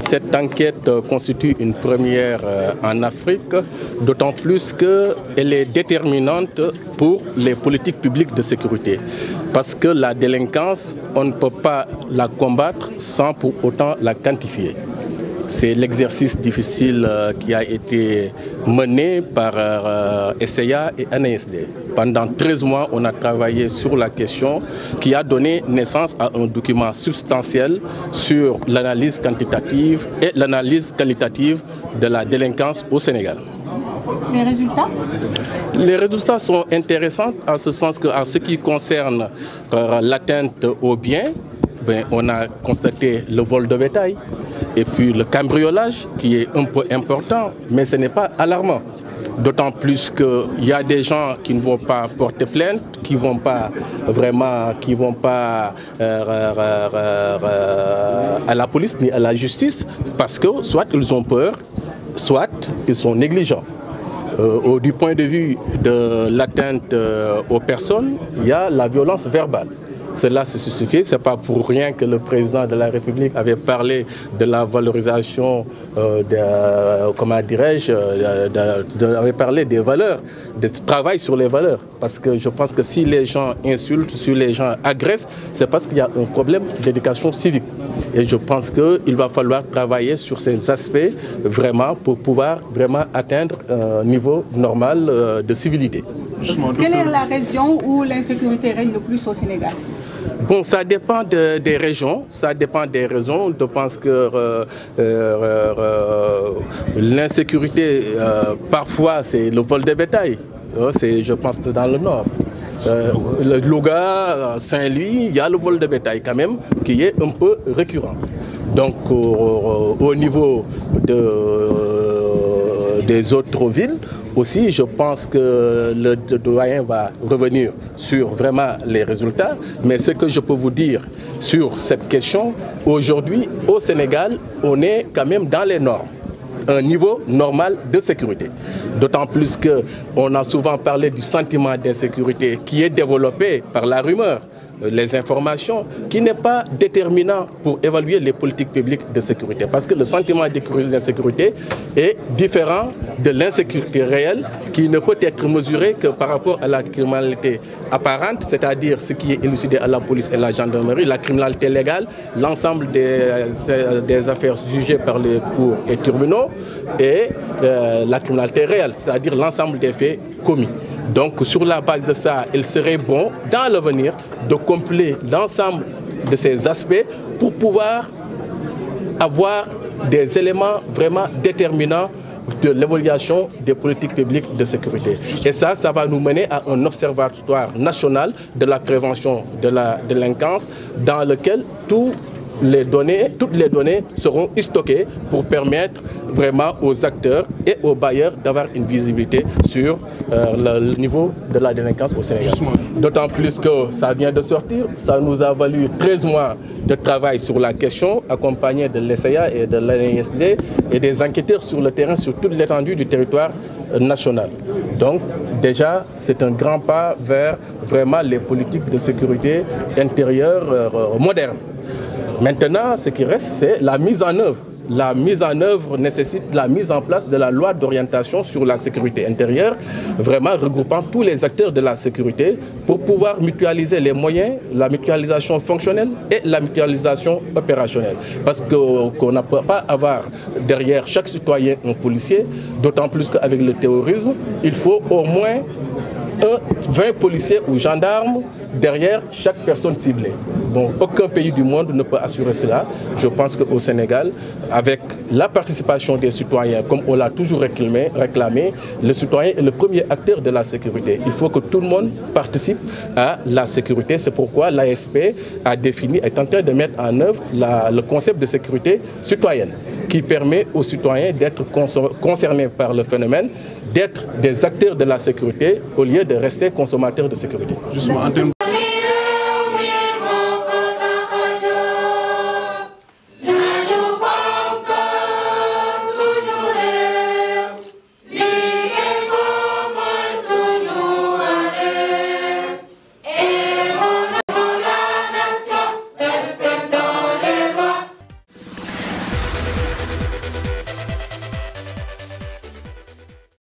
Cette enquête constitue une première en Afrique, d'autant plus qu'elle est déterminante pour les politiques publiques de sécurité. Parce que la délinquance, on ne peut pas la combattre sans pour autant la quantifier. C'est l'exercice difficile qui a été mené par SEA et NASD. Pendant 13 mois, on a travaillé sur la question qui a donné naissance à un document substantiel sur l'analyse quantitative et l'analyse qualitative de la délinquance au Sénégal. Les résultats? Les résultats sont intéressants en ce sens qu'en ce qui concerne l'atteinte aux biens, on a constaté le vol de bétail et puis le cambriolage qui est un peu important, mais ce n'est pas alarmant. D'autant plus qu'il y a des gens qui ne vont pas porter plainte, qui ne vont pas à la police ni à la justice, parce que soit ils ont peur, soit ils sont négligents. Du point de vue de l'atteinte aux personnes, il y a la violence verbale. Cela se suffit, ce n'est pas pour rien que le président de la République avait parlé de la valorisation, avait parlé des valeurs, du travail sur les valeurs. Parce que je pense que si les gens insultent, si les gens agressent, c'est parce qu'il y a un problème d'éducation civique. Et je pense qu'il va falloir travailler sur ces aspects vraiment pour pouvoir vraiment atteindre un niveau normal de civilité. Quelle est la région où l'insécurité règne le plus au Sénégal? Bon, ça dépend des régions, ça dépend des raisons. Je pense que l'insécurité, parfois, c'est le vol de bétail. Je pense dans le nord. Le Louga, Saint-Louis, il y a le vol de bétail quand même qui est un peu récurrent. Donc au niveau des autres villes aussi, je pense que le doyen va revenir sur vraiment les résultats. Mais ce que je peux vous dire sur cette question, aujourd'hui au Sénégal, on est quand même dans les normes. Un niveau normal de sécurité. D'autant plus qu'on a souvent parlé du sentiment d'insécurité qui est développé par la rumeur, les informations, qui n'est pas déterminant pour évaluer les politiques publiques de sécurité. Parce que le sentiment d'insécurité est différent de l'insécurité réelle qui ne peut être mesurée que par rapport à la criminalité apparente, c'est-à-dire ce qui est élucidé à la police et à la gendarmerie, la criminalité légale, l'ensemble des affaires jugées par les cours et tribunaux et la criminalité réelle, c'est-à-dire l'ensemble des faits commis. Donc sur la base de ça, il serait bon dans l'avenir de compléter l'ensemble de ces aspects pour pouvoir avoir des éléments vraiment déterminants de l'évaluation des politiques publiques de sécurité. Et ça va nous mener à un observatoire national de la prévention de la délinquance dans lequel toutes les données seront stockées pour permettre vraiment aux acteurs et aux bailleurs d'avoir une visibilité sur le niveau de la délinquance au Sénégal. D'autant plus que ça vient de sortir, ça nous a valu 13 mois de travail sur la question, accompagné de l'SEA et de l'NASD et des enquêteurs sur le terrain, sur toute l'étendue du territoire national. Donc déjà, c'est un grand pas vers vraiment les politiques de sécurité intérieure modernes. Maintenant, ce qui reste, c'est la mise en œuvre. La mise en œuvre nécessite la mise en place de la loi d'orientation sur la sécurité intérieure, vraiment regroupant tous les acteurs de la sécurité pour pouvoir mutualiser les moyens, la mutualisation fonctionnelle et la mutualisation opérationnelle. Parce qu'on ne peut pas avoir derrière chaque citoyen un policier, d'autant plus qu'avec le terrorisme, il faut au moins 20 policiers ou gendarmes derrière chaque personne ciblée. Bon, aucun pays du monde ne peut assurer cela. Je pense qu'au Sénégal, avec la participation des citoyens, comme on l'a toujours réclamé, le citoyen est le premier acteur de la sécurité. Il faut que tout le monde participe à la sécurité. C'est pourquoi l'ASP a défini, est en train de mettre en œuvre le concept de sécurité citoyenne, qui permet aux citoyens d'être concernés par le phénomène, d'être des acteurs de la sécurité au lieu de rester consommateurs de sécurité. Justement,